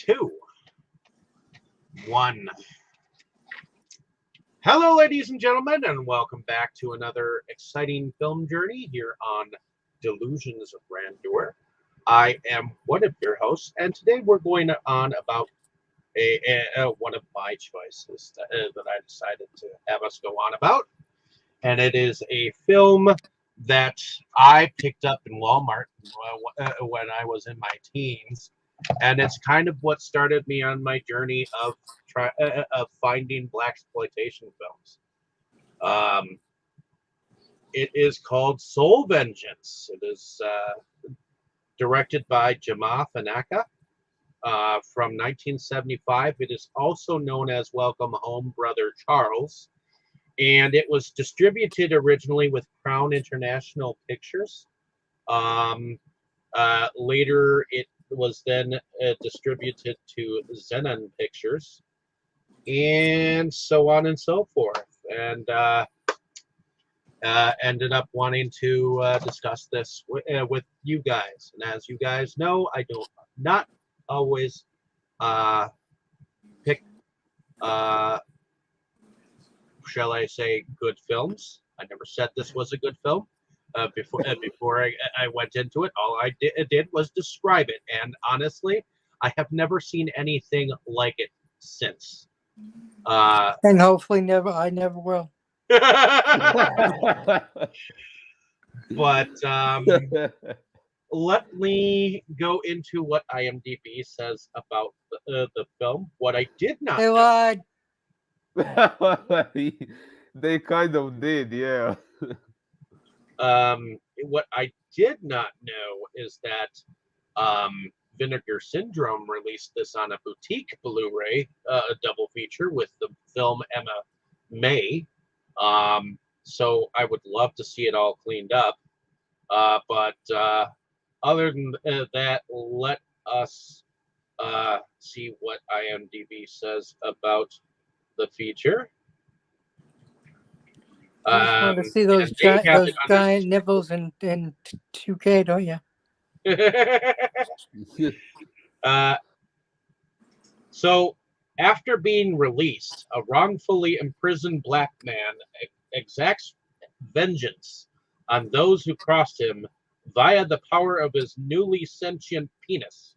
2, 1. Hello, ladies and gentlemen, and welcome back to another exciting film journey here on Delusions of Grandeur. I am one of your hosts, and today we're going on about one of my choices that I decided to have us go on about, and it is a film that I picked up in Walmart when I was in my teens, and it's kind of what started me on my journey of finding blaxploitation films. It is called Soul Vengeance. It is directed by Jamaa Fanaka from 1975. It is also known as Welcome Home, Brother Charles, and it was distributed originally with Crown International Pictures. Later, it was then distributed to Zenon Pictures, and so on and so forth. And ended up wanting to discuss this with you guys. And as you guys know, I do not always pick, shall I say, good films. I never said this was a good film. Before I went into it, all I did was describe it. And honestly, I have never seen anything like it since. And hopefully I never will. But let me go into what IMDb says about the film. What I did not They know, lied. They kind of did, yeah. what I did not know is that Vinegar Syndrome released this on a boutique Blu-ray, a double feature with the film Emma May. So I would love to see it all cleaned up. But other than that, let us see what IMDb says about the feature. You just want to see those giant nipples in 2K, don't you? So, after being released, a wrongfully imprisoned black man exacts vengeance on those who crossed him via the power of his newly sentient penis,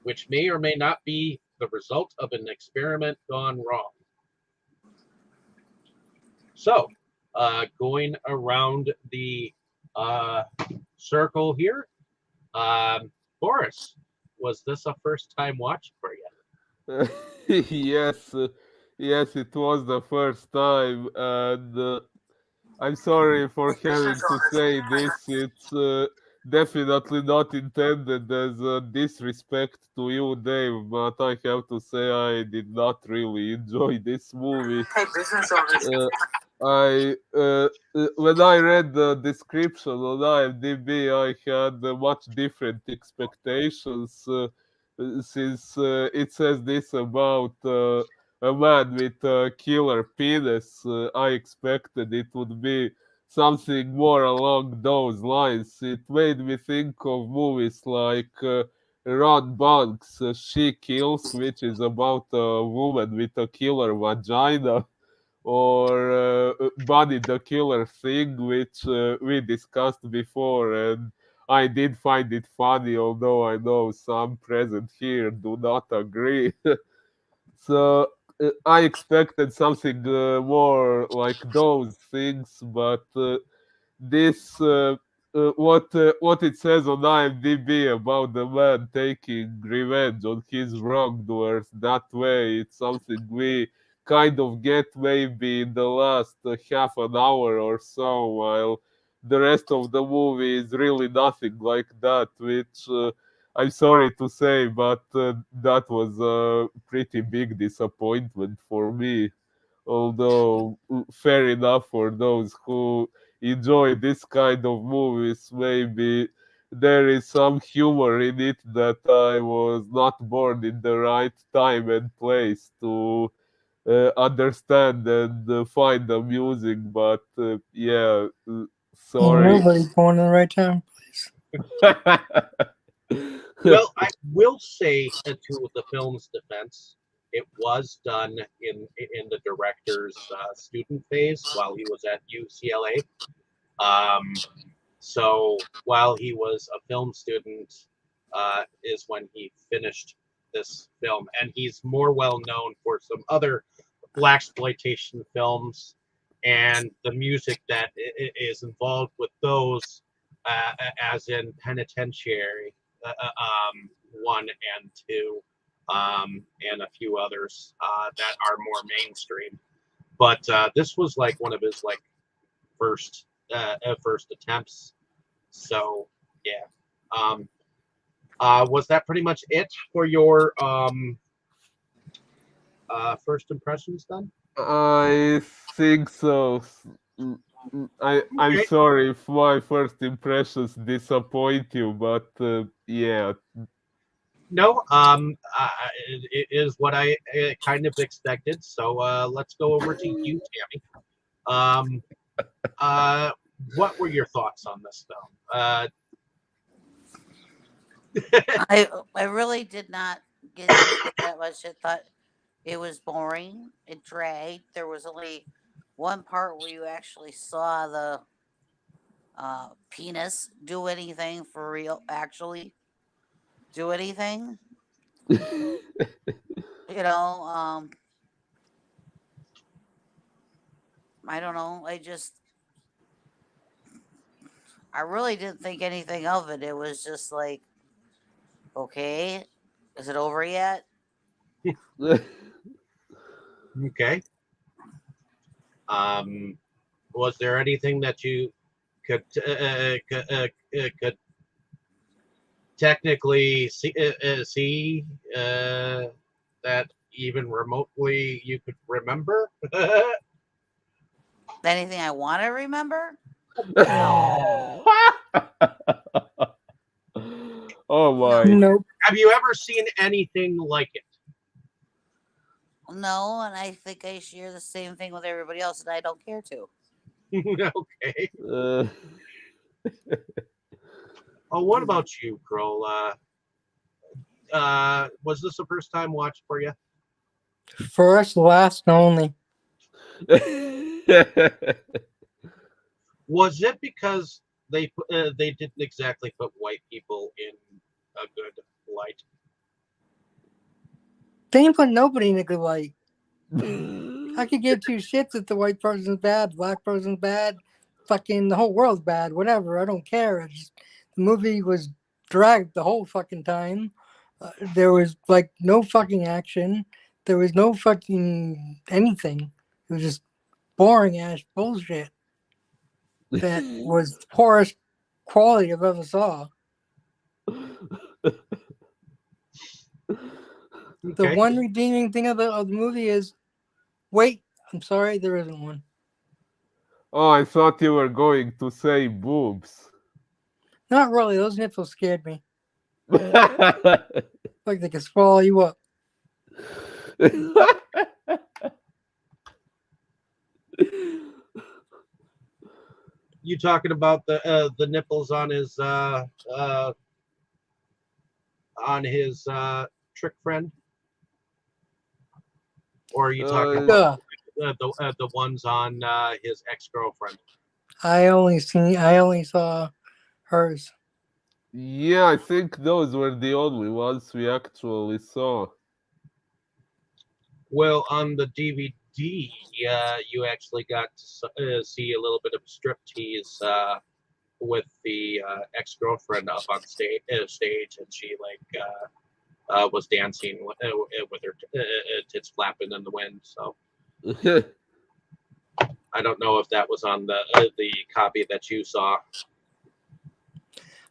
which may or may not be the result of an experiment gone wrong. So, going around the circle here, Boris, was this a first-time watch for you? Yes, yes, it was the first time, and I'm sorry for having to say this. It's definitely not intended as a disrespect to you, Dave, but I have to say I did not really enjoy this movie. When I read the description on IMDb, I had much different expectations, since it says this about a man with a killer penis. I expected it would be something more along those lines. It made me think of movies like Ron Bunk's She Kills, which is about a woman with a killer vagina, or Buddy the Killer Thing, which we discussed before, and I did find it funny, although I know some present here do not agree. So I expected something more like those things, but this what it says on IMDb about the man taking revenge on his wrongdoers that way, it's something we kind of get maybe in the last half an hour or so, while the rest of the movie is really nothing like that, which I'm sorry to say, but that was a pretty big disappointment for me. Although, fair enough for those who enjoy this kind of movies, maybe there is some humor in it that I was not born in the right time and place to understand and find amusing. But yeah, sorry. Nobody's born in the right time. Well, will say to the film's defense, it was done in the director's student phase while he was at UCLA. So while he was a film student, is when he finished this film, and he's more well known for some other blaxploitation films and the music that is involved with those, as in Penitentiary 1 and 2, and a few others that are more mainstream. But this was like one of his like first first attempts. So yeah. Was that pretty much it for your first impressions then? I think so. I'm Okay. sorry if my first impressions disappoint you, but yeah. No, it is what I kind of expected. So let's go over to you, Tammy. Um, what were your thoughts on this film? I really did not get into it that much. I thought it was boring. It dragged. There was only one part where you actually saw the penis do anything for real. Actually, do anything. You know, I don't know. I really didn't think anything of it. It was just like, okay, is it over yet? Okay. Was there anything that you could technically see that even remotely you could remember? Anything I want to remember? Oh my. Nope. Have you ever seen anything like it? No, and I think I share the same thing with everybody else, and I don't care to. Okay. Uh, Oh, what about you, Kroll? Was this a first time watch for you? First, last, and only. Was it because they didn't exactly put white people in a good light? They didn't put nobody in a good light. I could give two shits if the white person's bad, black person's bad, fucking the whole world's bad, whatever. I don't care. The movie was dragged the whole fucking time. There was like no fucking action. There was no fucking anything. It was just boring ass bullshit that was the poorest quality I've ever saw. The Okay. one redeeming thing of the movie is, wait, I'm sorry, there isn't one. Oh, I thought you were going to say boobs. Not really. Those nipples scared me. Like they could swallow you up. You talking about the nipples on his trick friend, or are you talking about the ones on his ex-girlfriend? I only saw hers. Yeah, I think those were the only ones we actually saw. Well, on the DVD, you actually got to see a little bit of striptease with the ex-girlfriend up on stage, and she like was dancing with her tits flapping in the wind. So I don't know if that was on the copy that you saw.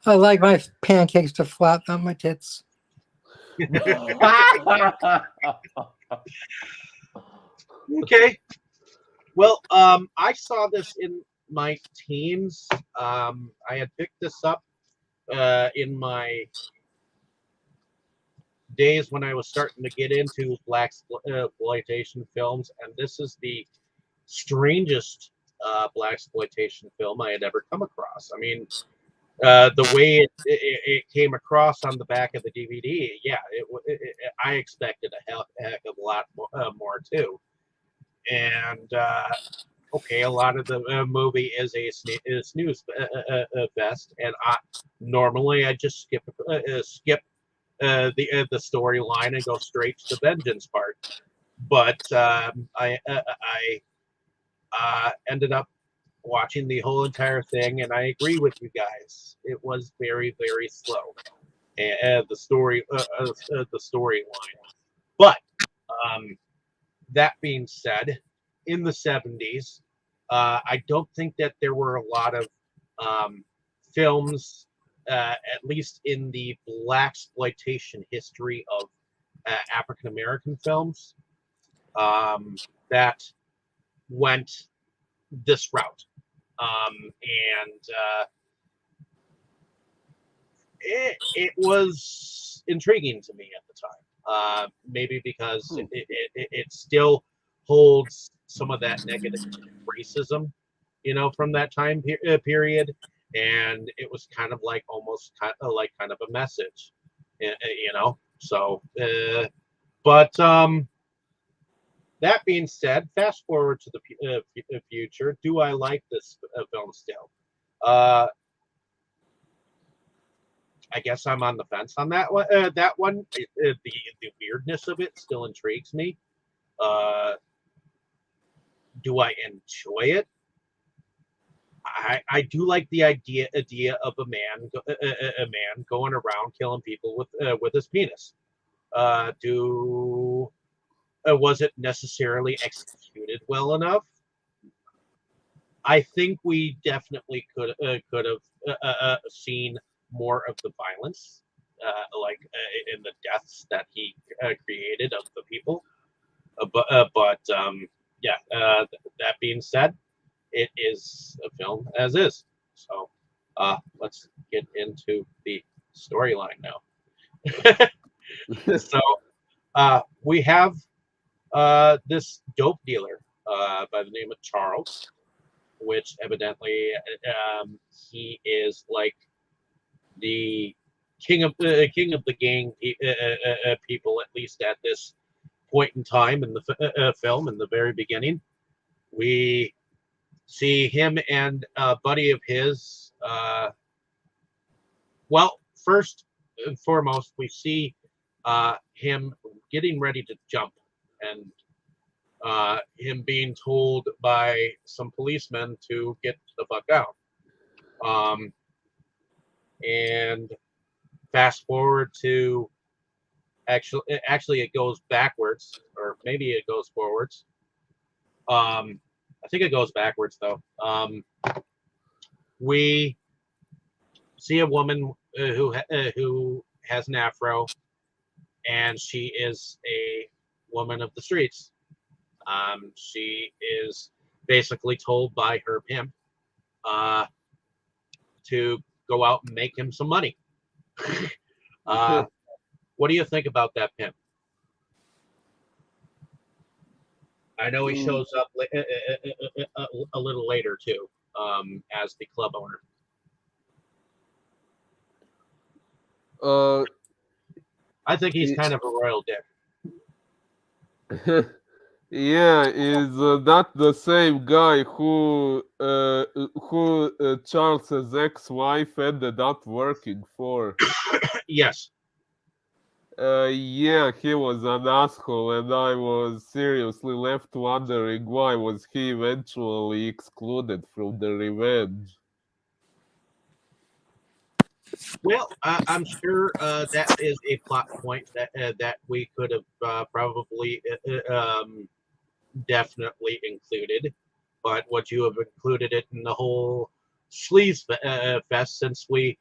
I like my pancakes to flap, not my tits. Okay. Well, I saw this in my teens. I had picked this up in my days when I was starting to get into blaxploitation films, and this is the strangest blaxploitation film I had ever come across. I mean, the way it came across on the back of the DVD, yeah, I expected a heck of a lot more too. And okay, a lot of the movie is a snooze fest, and normally I just skip the storyline and go straight to the vengeance part. But I ended up watching the whole entire thing, and I agree with you guys. It was very, very slow, and the storyline. But um, that being said, in the 70s, I don't think that there were a lot of um, films, at least in the black exploitation history of African American films, that went this route. And it was intriguing to me at the time. Maybe because it still holds some of that negative racism, from that time period, and it was kind of like almost kind of a message, So, but that being said, fast forward to the future. Do I like this film still? Uh, I guess I'm on the fence on that one. The weirdness of it still intrigues me. Uh, do I enjoy it? I do like the idea of a man going around killing people with his penis. Was it necessarily executed well enough? I think we definitely could have seen more of the violence, like in the deaths that he created of the people. But yeah. That being said, it is a film as is. So let's get into the storyline now. So we have this dope dealer by the name of Charles, which evidently he is like the king of the gang people, at least at this point in time in the film. In the very beginning, we see him and a buddy of his. Well, first and foremost, we see him getting ready to jump, and him being told by some policemen to get the fuck out. And fast forward to actually it goes backwards, or maybe it goes forwards. I think it goes backwards though. We see a woman who has an afro, and she is a woman of the streets. She is basically told by her pimp to go out and make him some money. What do you think about that pimp? I know he shows up a little later too, as the club owner. I think he's kind of a royal dick. Yeah, is that the same guy who Charles's ex-wife ended up working for? Yes. Yeah, he was an asshole, and I was seriously left wondering why was he eventually excluded from the revenge. Well, I'm sure that is a plot point that we could have probably definitely included, but what you have included it in the whole sleaze fest, since we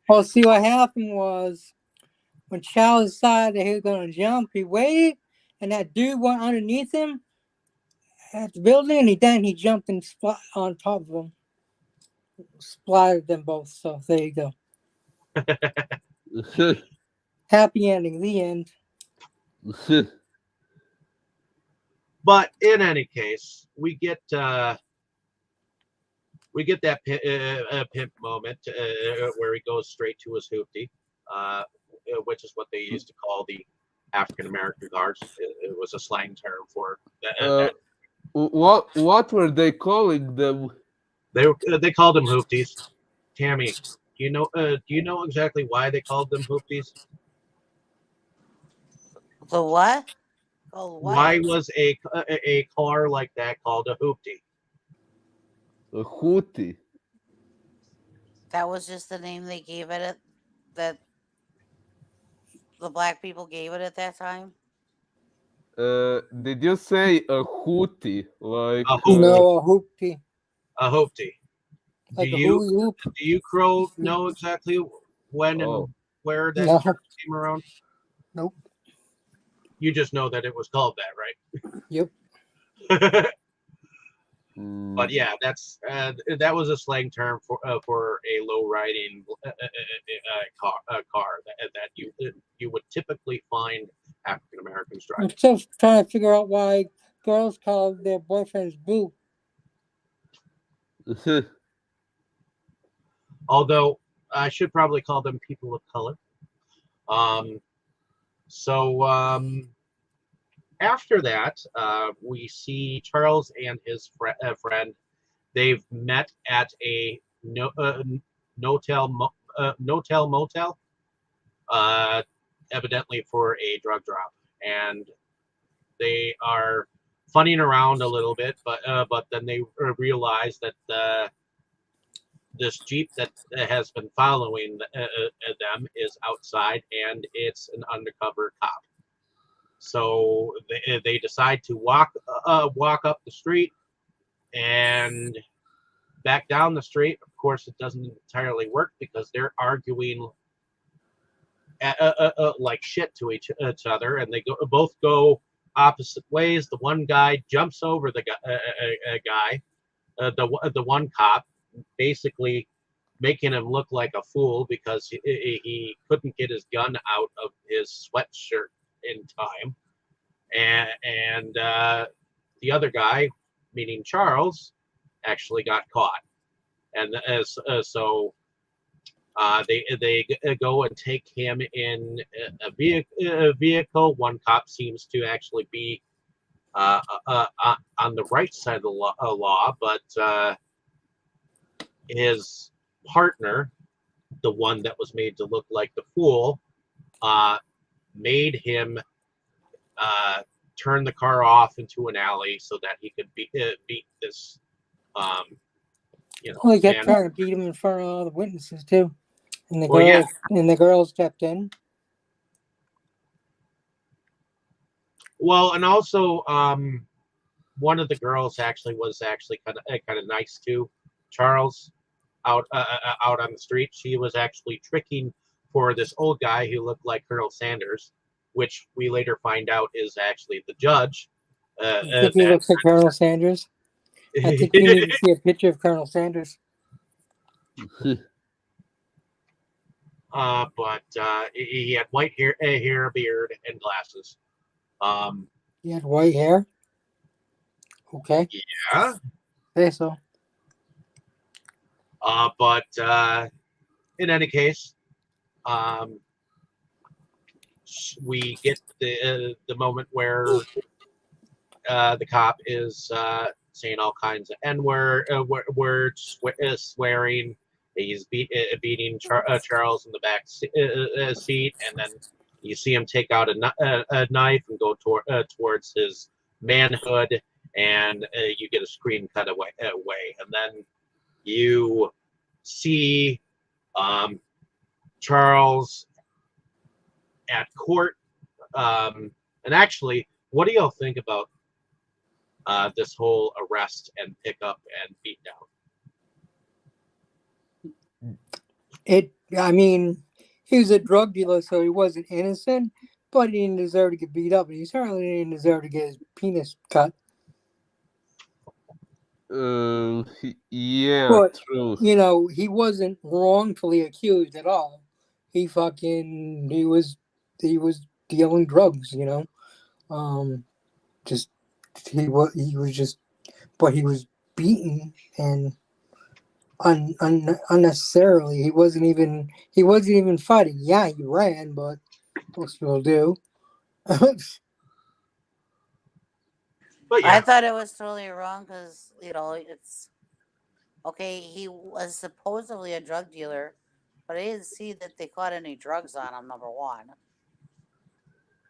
Well, see, what happened was when Charles decided that he was going to jump, he waited, and that dude went underneath him at the building, and he jumped and on top of him, splattered them both. So there you go. Happy ending. The end. But in any case, we get we get that pimp moment where he goes straight to his hoopty, which is what they used to call the African American guards. It was a slang term for Uh, that. what were they calling them? They called them hoopties. Tammy, do you know exactly why they called them hoopties? The what? Oh, what? Why was a car like that called a hoopty? A hootie. That was just the name they gave it at that the black people gave it at that time. Did you say a hootie? Like A hoopty. No, a hoopty. A hoopty. Do Like a you hula hoop. do you Crow know exactly when oh. and where that No. term came around? Nope. You just know that it was called that, Yep. right? Mm. But yeah, that was a slang term for a low riding car that you would typically find African Americans I'm driving. still trying to figure out why girls call their boyfriends boo. Although I should probably call them people of color. Um, so after that, we see Charles and his friend. They've met at a no-tell motel, evidently for a drug drop, and they are funning around a little bit, but then they realize that this Jeep that has been following them is outside, and it's an undercover cop. So they decide to walk up the street and back down the street. Of course, it doesn't entirely work because they're arguing like shit to each other, and they both go opposite ways. The one guy jumps over the guy, the one cop, basically making him look like a fool because he couldn't get his gun out of his sweatshirt in time, and the other guy, meaning Charles, actually got caught, and so they go and take him in a vehicle. One cop seems to actually be on the right side of the law, but his partner, the one that was made to look like the fool, made him turn the car off into an alley so that he could beat this, Well, he kept man. trying to beat him in front of all the witnesses too, and the Well, yeah. girls stepped in. Well, and also, one of the girls was actually kind of nice to Charles out on the street. She was actually tricking for this old guy who looked like Colonel Sanders, which we later find out is actually the judge. I think he looks like Colonel Sanders. I think we need to see a picture of Colonel Sanders. But he had white hair, a beard, and glasses. He had white hair. Okay. Yeah. Say so. But in any case, we get the moment where the cop is saying all kinds of words, swearing. He's beating Charles in the back seat, and then you see him take out a knife and go towards his manhood, and you get a screen cut away, and then you see Charles at court. And actually, what do y'all think about this whole arrest and pickup and beatdown? I mean, he was a drug dealer, so he wasn't innocent, but he didn't deserve to get beat up, and he certainly didn't deserve to get his penis cut. Yeah, But, true. he wasn't wrongfully accused at all. He was dealing drugs, just he was just, but he was beaten, and unnecessarily. He wasn't even fighting. Yeah, he ran, but most people do. But I yeah, thought it was totally wrong because it's okay. He was supposedly a drug dealer, but I didn't see that they caught any drugs on him. Number one.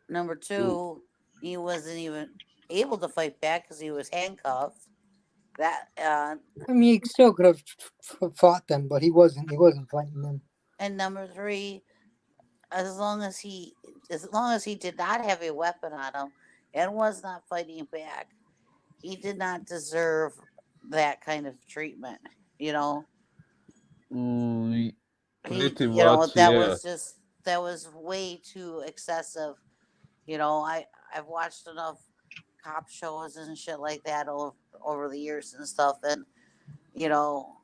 Number two, he wasn't even able to fight back because he was handcuffed. That I mean, he still could have fought them, but he wasn't. He wasn't fighting them. and number three, as long as he did not have a weapon on him and was not fighting back, he did not deserve that kind of treatment. You know, Mm, he pretty much, yeah. that was way too excessive. You know, I've watched enough cop shows and shit like that over the years and stuff, and you know,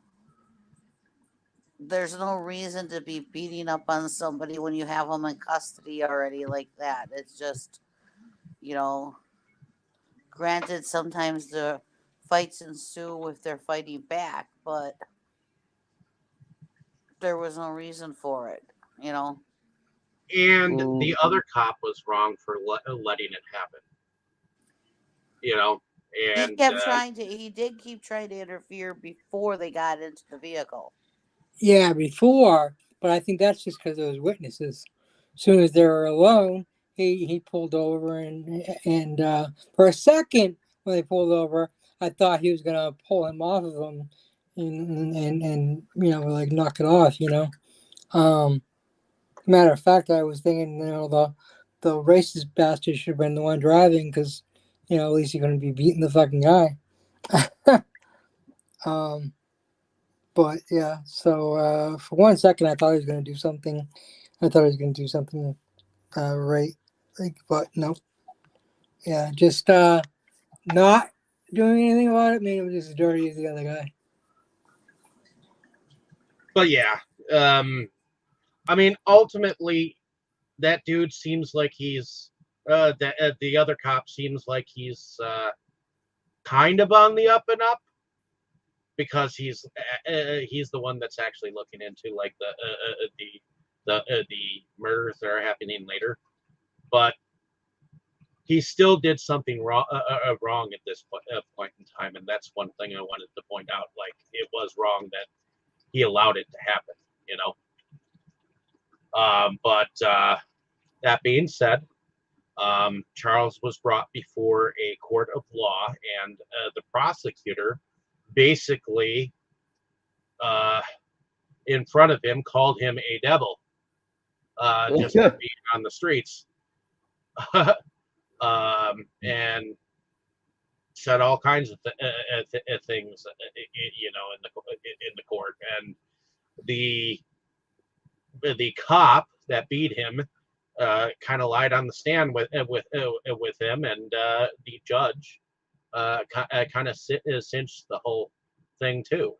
there's no reason to be beating up on somebody when you have them in custody already like that. It's just, you know, granted, sometimes the fights ensue if they're fighting back, but there was no reason for it, you know. and the Mm, other cop was wrong for letting it happen. You know, and He did keep trying to interfere before they got into the vehicle. Yeah, before, but I think that's just because those witnesses. As soon as they were alone, he pulled over and for a second when they pulled over, I thought he was gonna pull him off of them and like knock it off. Um, Matter of fact, I was thinking the racist bastard should have been the one driving because at least you're gonna be beating the fucking guy. um, but yeah, so for one second I thought he was gonna do something. I thought he was gonna do something right, like, but no. Yeah, just not doing anything about it made him just as dirty as the other guy. but yeah, I mean, ultimately, that dude seems like he's the other cop seems like he's kind of on the up and up because he's the one that's actually looking into like the murders that are happening later, but he still did something wrong at this point in time, and that's one thing I wanted to point out. Like it was wrong that he allowed it to happen, you know. But that being said, Charles was brought before a court of law, and the prosecutor basically, uh, in front of him, called him a devil just for being on the streets, and said all kinds of things, in the court. And the the cop that beat him kind of lied on the stand with him, and the judge kind of cinched the whole thing too.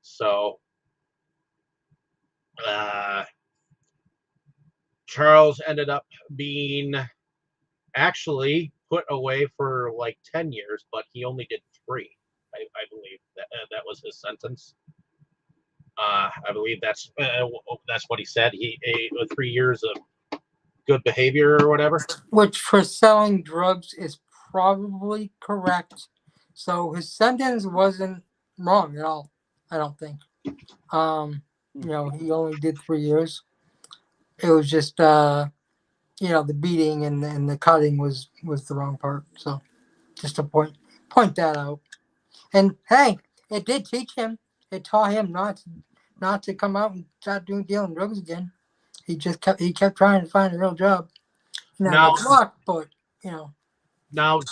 So uh, Charles ended up being actually put away for like 10 years, but he only did 3. I believe that was his sentence. I believe that's what he said. 3 years of good behavior or whatever. Which for selling drugs is probably correct. So his sentence wasn't wrong at all. I don't think. He only did 3 years. It was just the beating and the cutting was the wrong part. So just to point that out. And hey, it did teach him. It taught him not to come out and start dealing drugs again. He kept trying to find a real job. He never Now, got luck, but you know.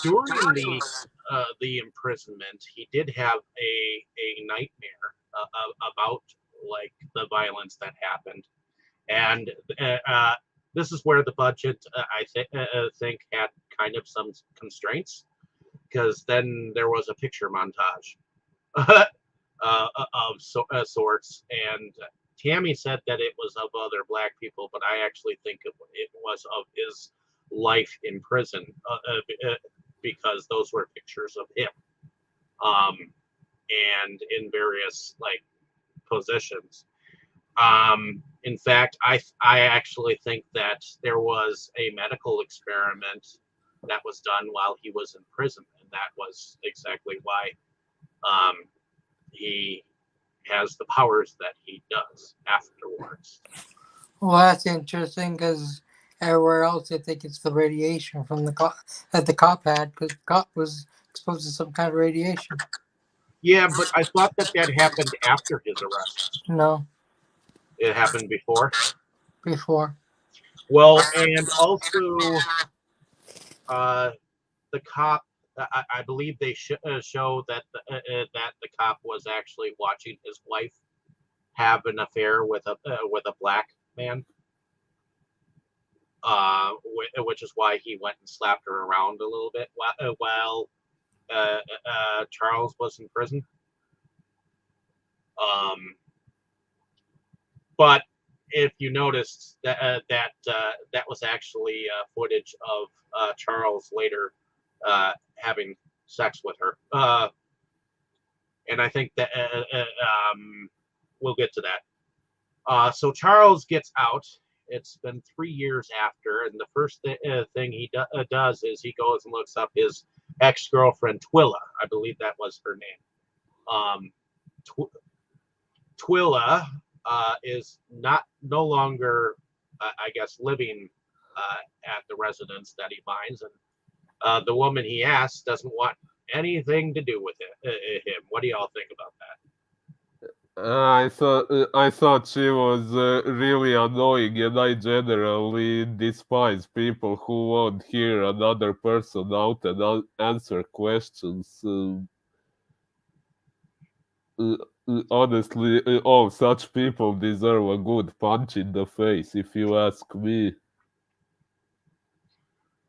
during the imprisonment, he did have a nightmare about like the violence that happened, and this is where the budget think had kind of some constraints, because then there was a picture montage of sorts, and Tammy said that it was of other black people, but I actually think it was of his life in prison, because those were pictures of him. Um, and in various like positions. In fact, I actually think that there was a medical experiment that was done while he was in prison, and that was exactly why um, he has the powers that he does afterwards. Well, that's interesting because everywhere else they think it's the radiation from the cop that the cop had because the cop was exposed to some kind of radiation. Yeah, but I thought that that happened after his arrest. No, It happened before. before. Well, and also uh, the cop. I believe they show that that the cop was actually watching his wife have an affair with a black man, which is why he went and slapped her around a little bit while Charles was in prison. Um, but if you noticed that was actually footage of Charles later having sex with her, and I think that we'll get to that. So Charles gets out. It's been 3 years after, and the first thing he does is he goes and looks up his ex-girlfriend Twilla. I believe that was her name. Twilla is no longer, I guess, living at the residence that he finds, and the woman he asks doesn't want anything to do with him. What do y'all think about that? I thought she was really annoying, and I generally despise people who won't hear another person out and answer questions. Uh, Honestly, all such people deserve a good punch in the face, if you ask me.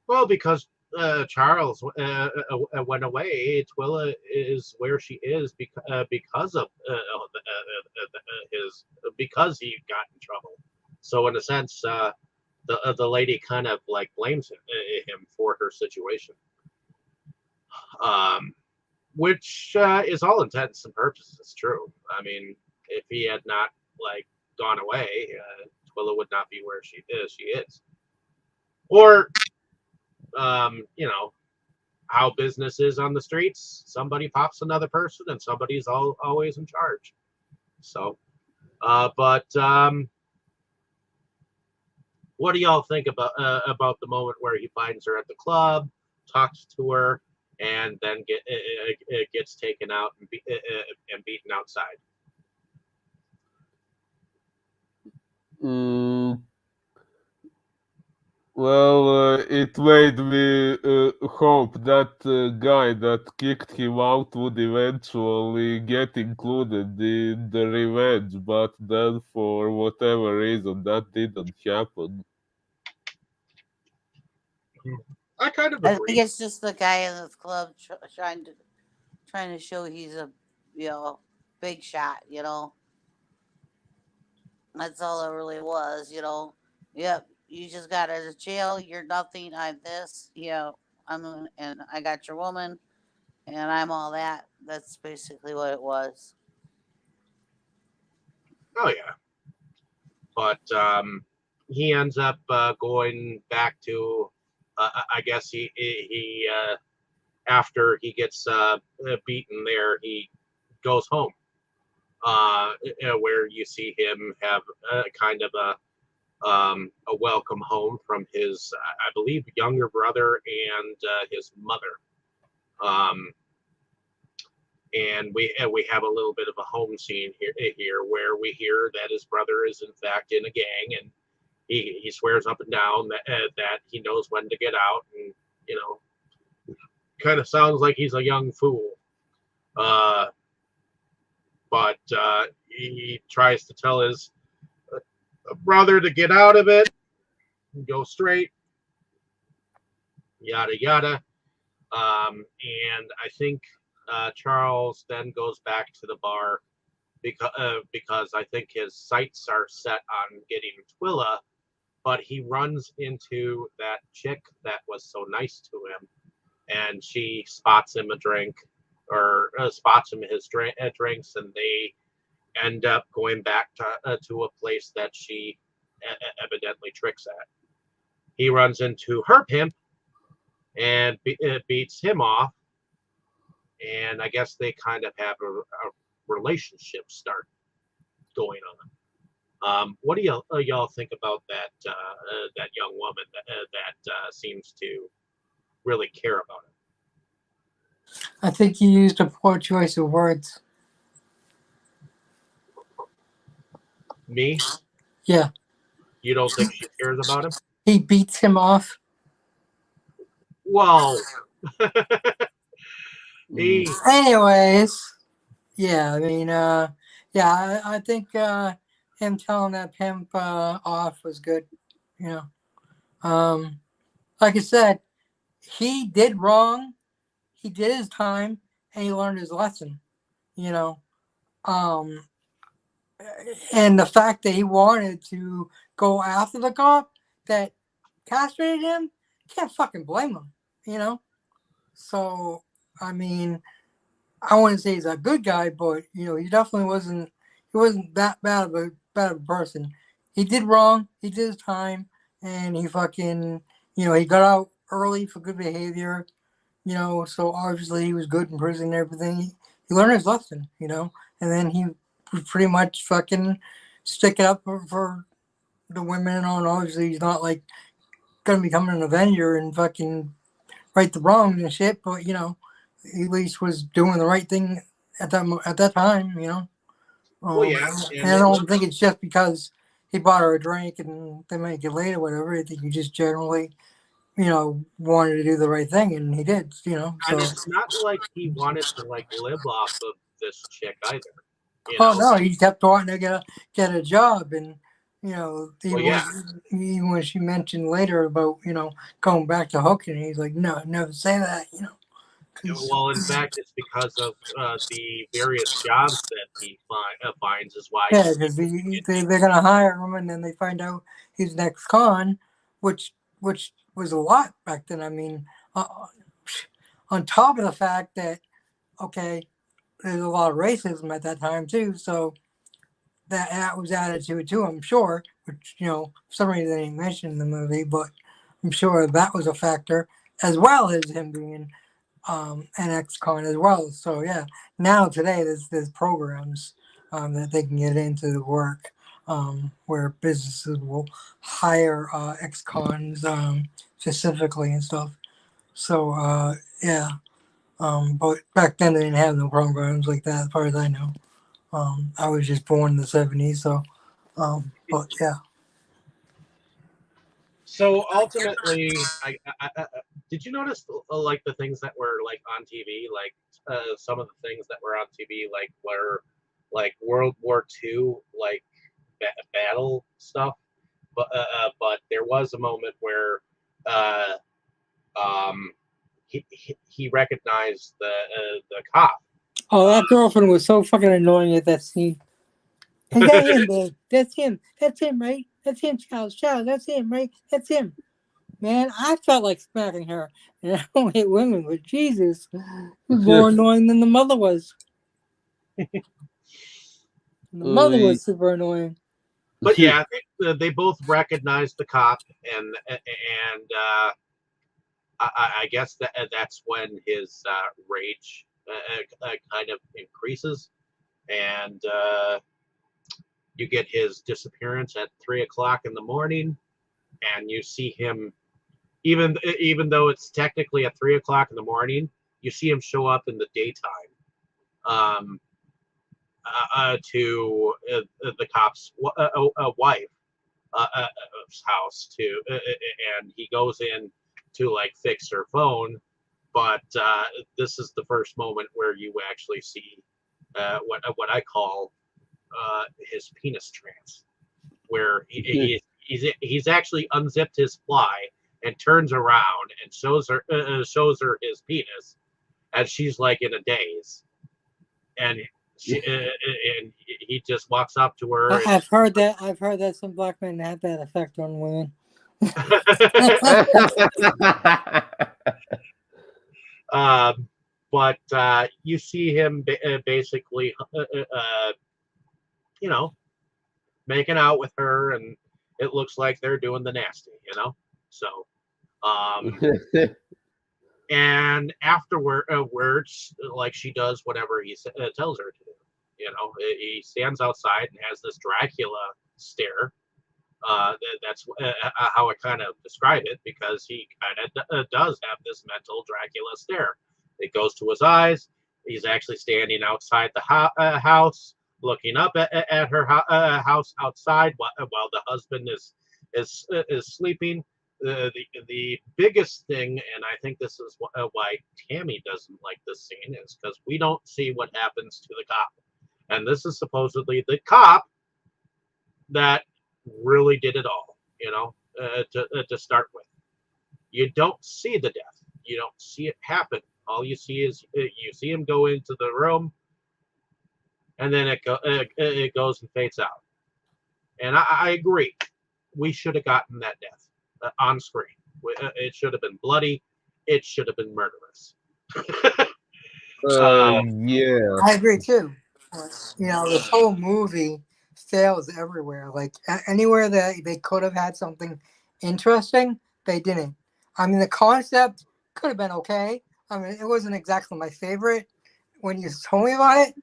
Well, because Charles went away, Twilla is where she is because of his because he got in trouble. So in a sense, the lady kind of like blames him for her situation, um, which is all intents and purposes true. I mean, if he had not like gone away, Twilla would not be where she is. She is, or you know how business is on the streets. Somebody pops another person, and somebody's always in charge. So, but what do y'all think about the moment where he finds her at the club, talks to her, and then gets taken out and beaten outside? Mm, well, it made me hope that guy that kicked him out would eventually get included in the revenge, but then for whatever reason that didn't happen. I kind of I think agree. it's just the guy in the club trying to show he's a big shot. That's all it really was. Yep, you just got out of jail. You're nothing. I'm this. And I got your woman, and I'm all that. That's basically what it was. Oh yeah, but he ends up going back to. I guess he after he gets beaten there, he goes home, where you see him have kind of a welcome home from his, I believe, younger brother and his mother. Um, and we have a little bit of a home scene here where we hear that his brother is in fact in a gang, and he swears up and down that he knows when to get out, and you know, kind of sounds like he's a young fool. Uh, but he tries to tell his brother to get out of it, go straight, yada yada. And I think Charles then goes back to the bar because I think his sights are set on getting Twilla, but he runs into that chick that was so nice to him, and she spots him a drink, or spots him his drinks, and they end up going back to a place that she evidently tricks at. He runs into her pimp and beats him off, and I guess they kind of have a relationship start going on. What do y'all think about that young woman that seems to really care about it? I think you used a poor choice of words. Me? Yeah. You don't think she cares about him? He beats him off. Well, he. Anyways, yeah, I mean, yeah, I think him telling that pimp off was good. You know, like I said, he did wrong. He did his time, and he learned his lesson. You know, um, and the fact that he wanted to go after the cop that castrated him, can't fucking blame him. You know, so I mean, I wouldn't say he's a good guy, but he definitely wasn't. He wasn't that bad of a person. He did wrong. He did his time, and he fucking he got out early for good behavior. So obviously he was good in prison and everything. He learned his lesson, and then he was pretty much fucking stick it up for the women. And obviously he's not like gonna become an avenger and fucking right the wrongs and shit, but he at least was doing the right thing at that time. Well, yeah, And I don't think it's just because he bought her a drink and they might get laid or whatever. I think he just generally wanted to do the right thing, and he did, And so. it's not like he wanted to like live off of this chick either. Oh no, he kept wanting to get a job, and yeah. even when she mentioned later about going back to hooking, he's like, no, never say that, Well, in fact, it's because of the various jobs that he finds is why. Yeah, because they're gonna hire him, and then they find out he's an ex-con, which was a lot back then. I mean, on top of the fact that there's a lot of racism at that time too, so that was added to it too. I'm sure, which for some reason they didn't mention in the movie, but I'm sure that was a factor as well as him being an ex-con as well. So yeah, now today there's programs that they can get into work where businesses will hire ex-cons specifically and stuff. So yeah, but back then they didn't have no programs like that, as far as I know. I was just born in the '70s, so but yeah. So ultimately, did you notice like the things that were like on TV, like some of the things that were on TV, like were like World War II, like battle stuff, but there was a moment where um, he recognized the cop. Oh, that girlfriend was so fucking annoying at that scene. Is that him, babe? That's him. That's him, right? That's him, Charles. That's him, right? That's him. Man, I felt like smacking her. And I don't hate women, but Jesus, was more annoying than the mother was. The mother was super annoying. But yeah, they both recognized the cop, and I guess that's when his rage kind of increases, and you get his disappearance at 3:00 in the morning, and you see him, even though it's technically at 3:00 in the morning, you see him show up in the daytime to the cop's wife house too, and he goes in to like fix her phone, but this is the first moment where you actually see what I call his penis trance, where he's actually unzipped his fly and turns around and shows her his penis, and she's like in a daze, and and he just walks up to her. I've heard that some black men have that effect on women. but you see him basically, you know, making out with her, and it looks like they're doing the nasty, you know. So, and afterwards, like she does whatever he tells her to do. You know, he stands outside and has this Dracula stare. That's how I kind of describe it, because he kind of does have this mental Dracula stare. It goes to his eyes. He's actually standing outside the house, looking up at her house outside while the husband is sleeping. The biggest thing, and I think this is why Tammy doesn't like this scene, is because we don't see what happens to the cop, and this is supposedly the cop that really did it all, you know, to start with. You don't see the death. You don't see it happen. All you see is you see him go into the room, and then it goes and fades out. And I agree. We should have gotten that death on screen. It should have been bloody. It should have been murderous. Yeah. I agree too. You know, this whole movie fails everywhere. Like anywhere that they could have had something interesting, they didn't. I mean, the concept could have been okay. I mean, it wasn't exactly my favorite when you told me about it,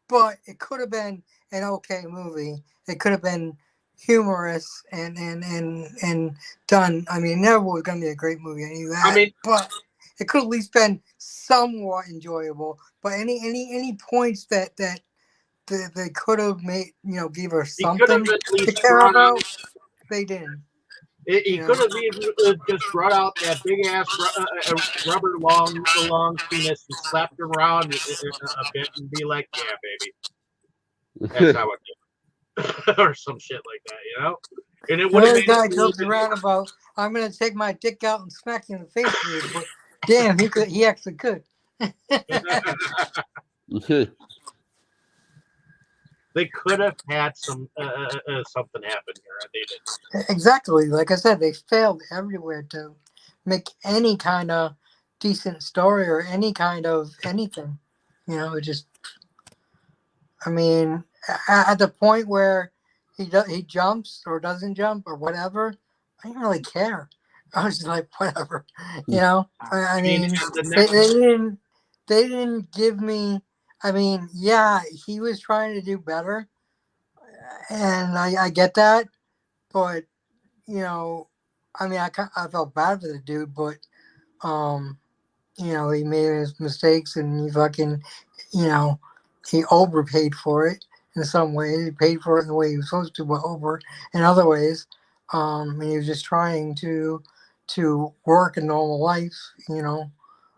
but it could have been an okay movie. It could have been humorous and done. I mean, it never was going to be a great movie. I knew that, I mean, but it could at least been somewhat enjoyable. But any points that they could have made, you know, give her he could have something at to least care brought out. about, they didn't. He You know, could have even just brought out that big ass rubber long penis and slapped him around a bit and be like, "Yeah, baby, that's how I do," or some shit like that, you know. And it would have another made it guy a little jokes bit around about, "I'm gonna take my dick out and smack you in the face with it," but damn, he could. He actually could. They could have had some something happen here, and they didn't. Exactly. Like I said, they failed everywhere to make any kind of decent story or any kind of anything. You know, it just. I mean, at the point where he jumps or doesn't jump or whatever, I didn't really care. I was just like, whatever, you know. I I mean, mean, and the they, next, they didn't they didn't give me. I mean, yeah, he was trying to do better, and I get that, but you know, I mean, I felt bad for the dude, but um, you know, he made his mistakes and he fucking, you know, he overpaid for it in some ways. He paid for it in the way he was supposed to, but over in other ways. And he was just trying to work a normal life, you know.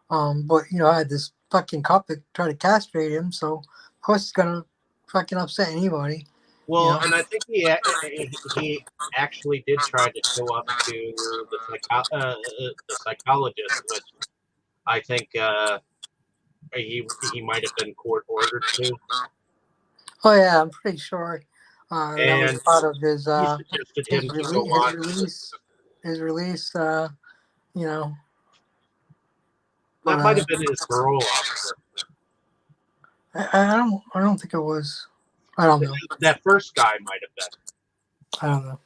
But you know, I had this fucking cop that tried to castrate him, so of course it's gonna fucking upset anybody, you well, know. and I think he actually did try to show up to the psychologist, which I think he might have been court ordered to, Oh yeah, I'm pretty sure that was and part of his he suggested him to go his on. release his release. You know, but That might have been his parole officer. I don't think it was. I don't know. That first guy might have been, I don't know.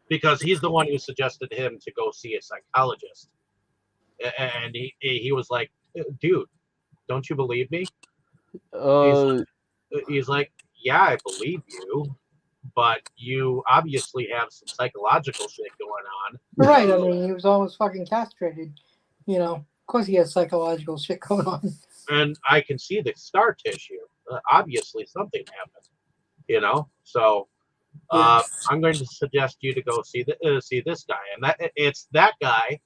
because he's the one who suggested him to go see a psychologist, and he was like, "Dude, don't you believe me?" He's uh, he's like, "Yeah, I believe you, but you obviously have some psychological shit going on." Right. I mean, he was almost fucking castrated. You know, of course he has psychological shit going on. And I can see the scar tissue. Obviously, something happened, you know. So Yeah. I'm going to suggest you to go see this guy, and it's that guy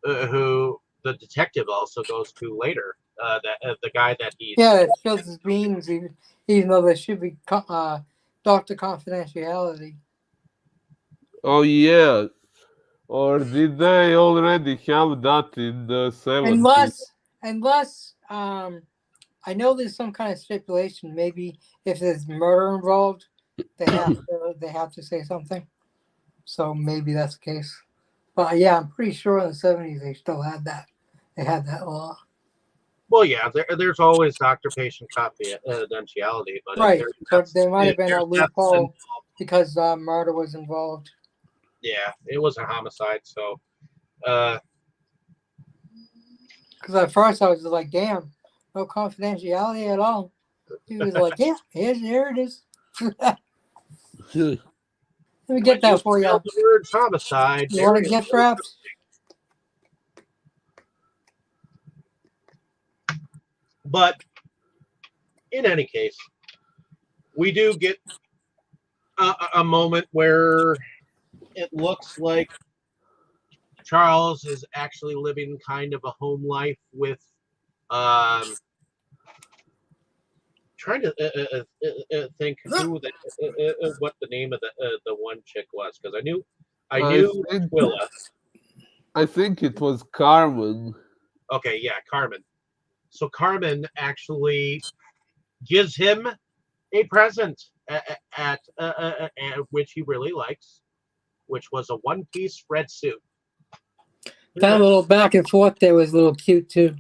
who the detective also goes to later. That the guy that he's Yeah, it spills his beans, even though there should be doctor confidentiality. oh yeah. Or did they already have that in the 70s? Unless I know there's some kind of stipulation. Maybe if there's murder involved, they have to say something. So maybe that's the case. But yeah, I'm pretty sure in the 70s they still had that. they had that law. Well, yeah, there's always doctor-patient confidentiality, but if Right, there's but deaths, there might have if been a there's deaths loophole involved, because murder was involved. yeah, it was a homicide. So, uh, Because at first I was like, damn, no confidentiality at all. He was like, yeah, here it is. Let me when get you that for you. spell the words homicide, You there want a is gift no wrap? But in any case, we do get a moment where it looks like Charles is actually living kind of a home life with trying to think who what the name of the one chick was, because I I knew think Willa. I think it was Carmen. Okay, yeah, Carmen. So Carmen actually gives him a present at which he really likes, which was a one-piece red suit. That little back and forth there was a little cute too.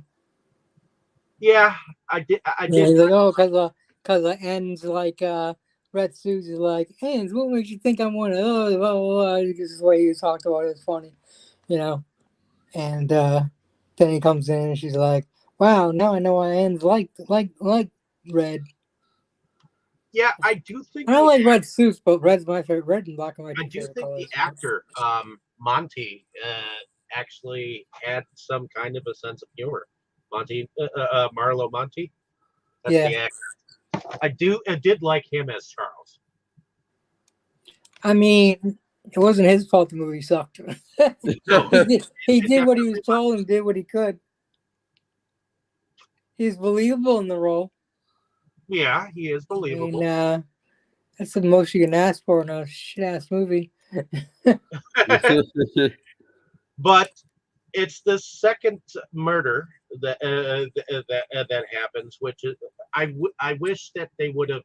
Yeah, I did. Yeah, he's like, oh, because the ends like Red Susie like, ends. What makes you think I'm one of those? Blah, blah, blah. This is the way he talked about it. It's funny, you know. And then he comes in and she's like, wow, now I know why ends like red. Yeah, I do think I don't like red suits, but red's my favorite. Red and black are my I two do favorite think the colors. actor Monty actually had some kind of a sense of humor. Monty Marlo Monty. That's Yeah. the actor. I did like him as Charles. I mean, it wasn't his fault the movie sucked. No, he did what he was definitely told and did what he could. He's believable in the role. yeah, he is I mean, believable. that's the most you can ask for in a shit ass movie. But it's the second murder that happens, which is I wish that they would have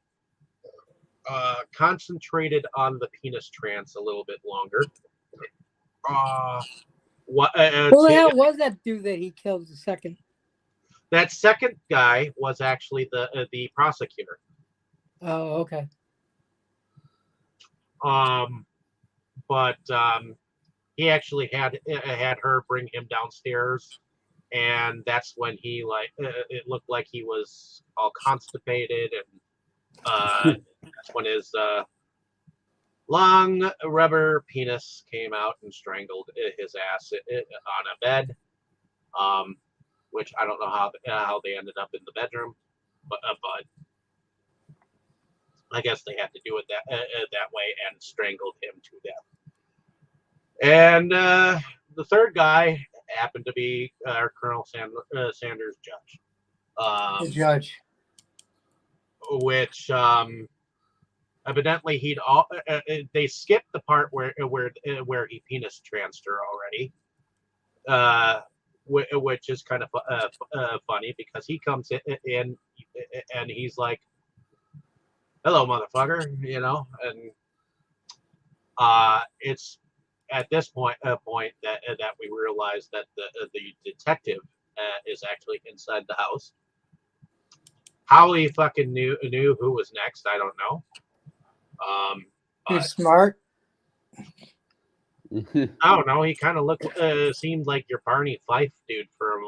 concentrated on the penis trance a little bit longer. What Who the hell was that dude that he killed the second? that second guy was actually the prosecutor. Oh, okay. But he actually had her bring him downstairs, and that's when he it looked like he was all constipated, and that's when his long rubber penis came out and strangled his ass on a bed. Which I don't know how they ended up in the bedroom, but I guess they had to do it that way and strangled him to death. And the third guy happened to be Colonel Sanders' judge, The judge. which evidently they skipped the part where he penis tranced her already, which is kind of funny because he comes in and he's like, "Hello, motherfucker," and it's at this point that we realize that the detective is actually inside the house. How he fucking knew who was next, I don't know. He's smart. I don't know. He kind of seemed like your Barney Fife dude for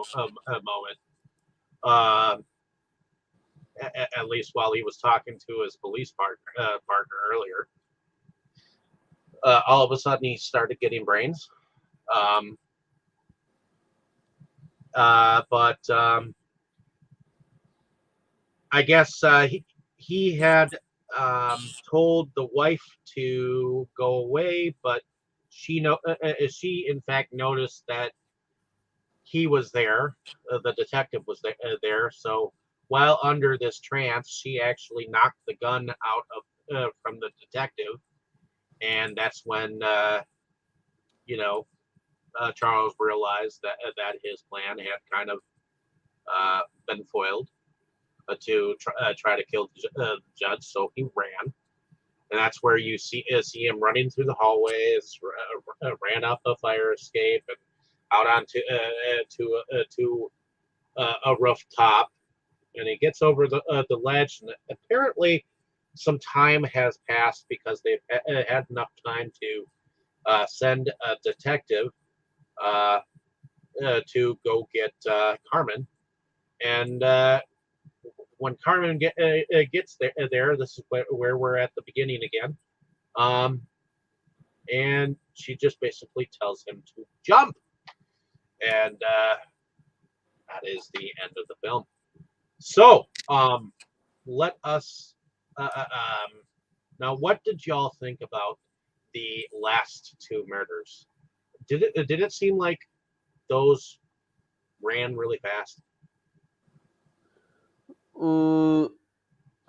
a moment. At least while he was talking to his police partner earlier. All of a sudden, he started getting brains. But I guess he had told the wife to go away, but she in fact noticed that he was there. The detective was there. So while under this trance, she actually knocked the gun out of from the detective, and that's when Charles realized that his plan had kind of been foiled to try to kill the judge. So he ran, and that's where you see him running through the hallways, ran up a fire escape, and out onto to a rooftop, and he gets over the ledge. And apparently, some time has passed because they've had enough time to send a detective uh, to go get Carmen. And when Carmen gets there, this is where we're at the beginning again. Um, and she just basically tells him to jump, and that is the end of the film. So, let us. Now, what did y'all think about the last two murders? Did it seem like those ran really fast? Uh,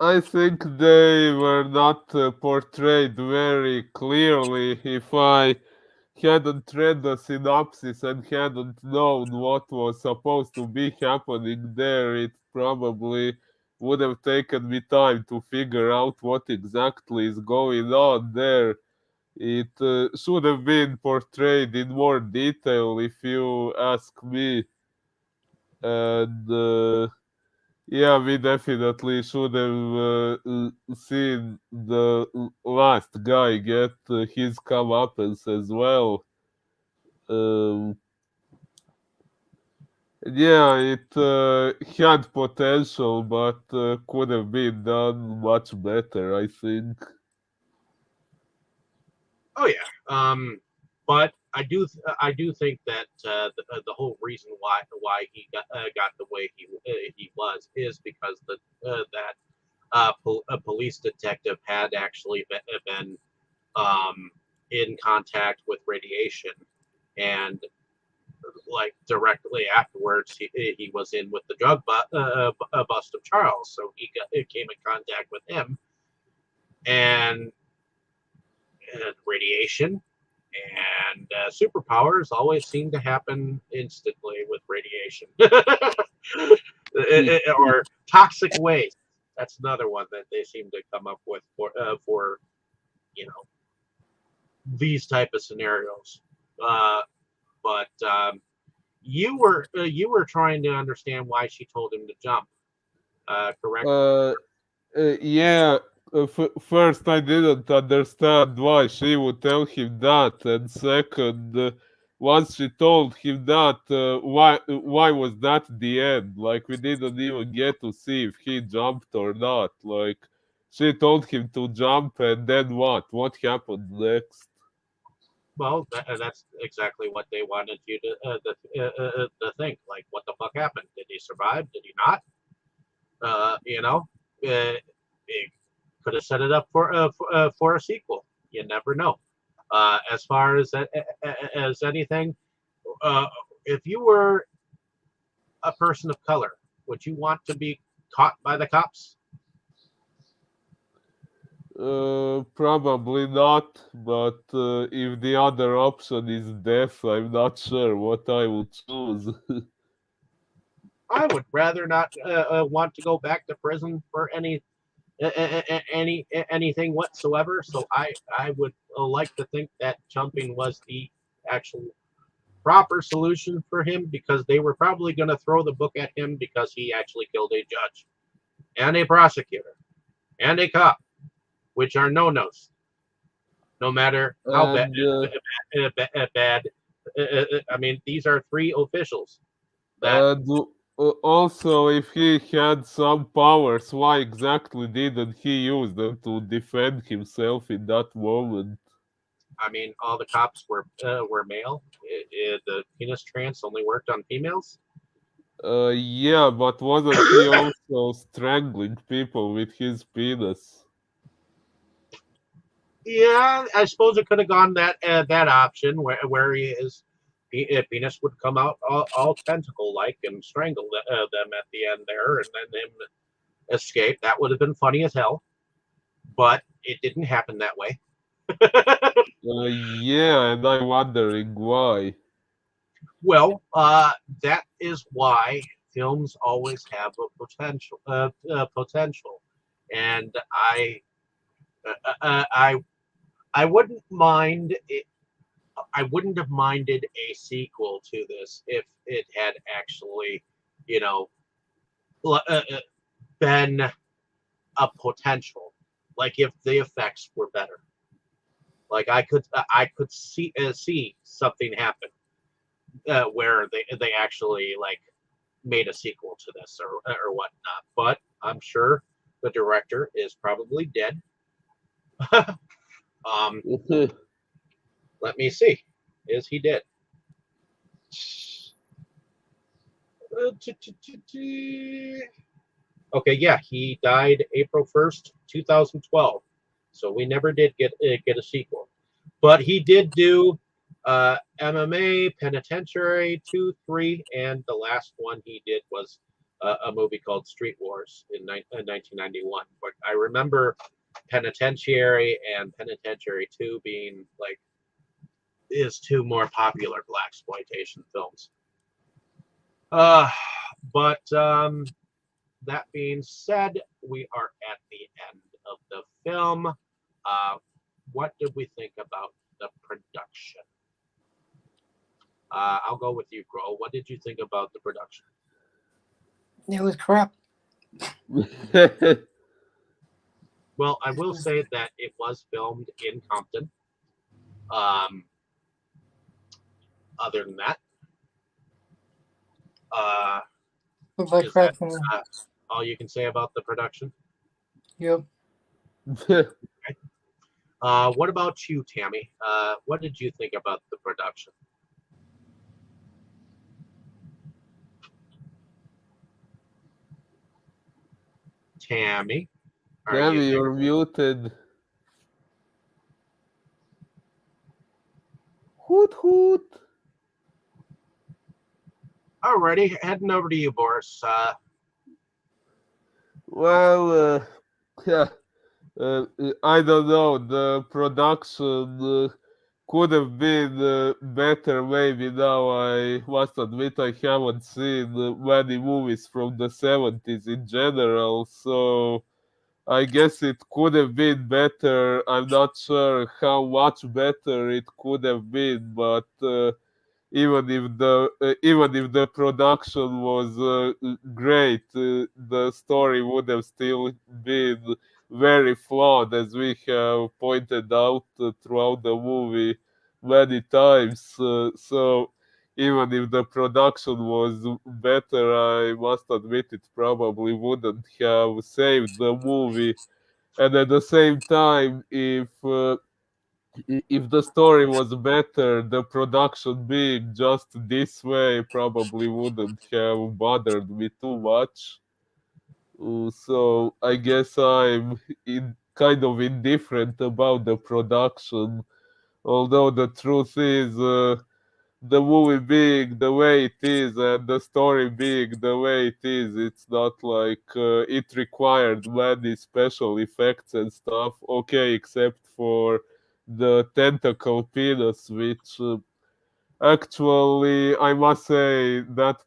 I think they were not portrayed very clearly. If I hadn't read the synopsis and hadn't known what was supposed to be happening there, it probably would have taken me time to figure out what exactly is going on there. It should have been portrayed in more detail, if you ask me. And yeah, we definitely should have seen the last guy get his comeuppance as well. Um, yeah, it had potential, but could have been done much better, I think. Oh yeah. But I do think that the whole reason why he got the way he was is because that a police detective had actually been in contact with radiation, and like directly afterwards he was in with the bust of Charles, so he came in contact with him, and radiation and superpowers always seem to happen instantly with radiation. Or toxic waste. That's another one that they seem to come up with for you know these type of scenarios. But you were trying to understand why she told him to jump, correct? Uh, yeah, first I didn't understand why she would tell him that, and second, once she told him that, why was that the end? Like we didn't even get to see if he jumped or not. Like she told him to jump, and then what? What happened next? Well, that's exactly what they wanted you to think. Like, what the fuck happened? Did he survive? Did he not? It could have set it up for a sequel. You never know. As far as anything, uh, if you were a person of color, would you want to be caught by the cops? Probably not, but if the other option is death, I'm not sure what I would choose. I would rather not want to go back to prison for anything whatsoever. So I would like to think that jumping was the actual proper solution for him, because they were probably going to throw the book at him because he actually killed a judge and a prosecutor and a cop, which are no-nos, no matter how And bad. I mean, these are three officials that, and also, if he had some powers, why exactly didn't he use them to defend himself in that moment? I mean, all the cops were male. The penis trance only worked on females. Yeah, but wasn't he also strangling people with his penis? Yeah, I suppose it could have gone that option where penis would come out all tentacle like and strangle them at the end there, and then him escape. That would have been funny as hell, but it didn't happen that way. Yeah, and I'm wondering why. Well, that is why films always have a potential, and I wouldn't mind it, I wouldn't have minded a sequel to this if it had actually, you know, been a potential. Like if the effects were better. Like I could see something happen where they actually like made a sequel to this or whatnot. But I'm sure the director is probably dead. um, let me see. Is he dead? Okay, yeah, he died April 1st, 2012. So we never did get a sequel. But he did do MMA, Penitentiary 2, 3, and the last one he did was a movie called Street Wars in 1991. But I remember Penitentiary and Penitentiary 2 being like his two more popular blaxploitation films. But that being said, we are at the end of the film. What did we think about the production? I'll go with you, Grohl. What did you think about the production? It was crap. Well, I will say that it was filmed in Compton. Other than that, Looks like is crap that to me. all you can say about the production? Yep. What about you, Tammy? What did you think about the production? Tammy, are you Tammy, there? you're muted. Hoot hoot. Alrighty, heading over to you, Boris. Well, yeah, I don't know. The production could have been better. Maybe now I must admit I haven't seen many movies from the 70s in general, so I guess it could have been better. I'm not sure how much better it could have been, but even if the production was great, the story would have still been very flawed, as we have pointed out throughout the movie many times. So even if the production was better, I must admit it probably wouldn't have saved the movie. And at the same time, if the story was better, the production being just this way probably wouldn't have bothered me too much. So I guess I'm kind of indifferent about the production. Although the truth is, the movie being the way it is and the story being the way it is, it's not like it required many special effects and stuff. Okay, except for the tentacle penis, which actually I must say that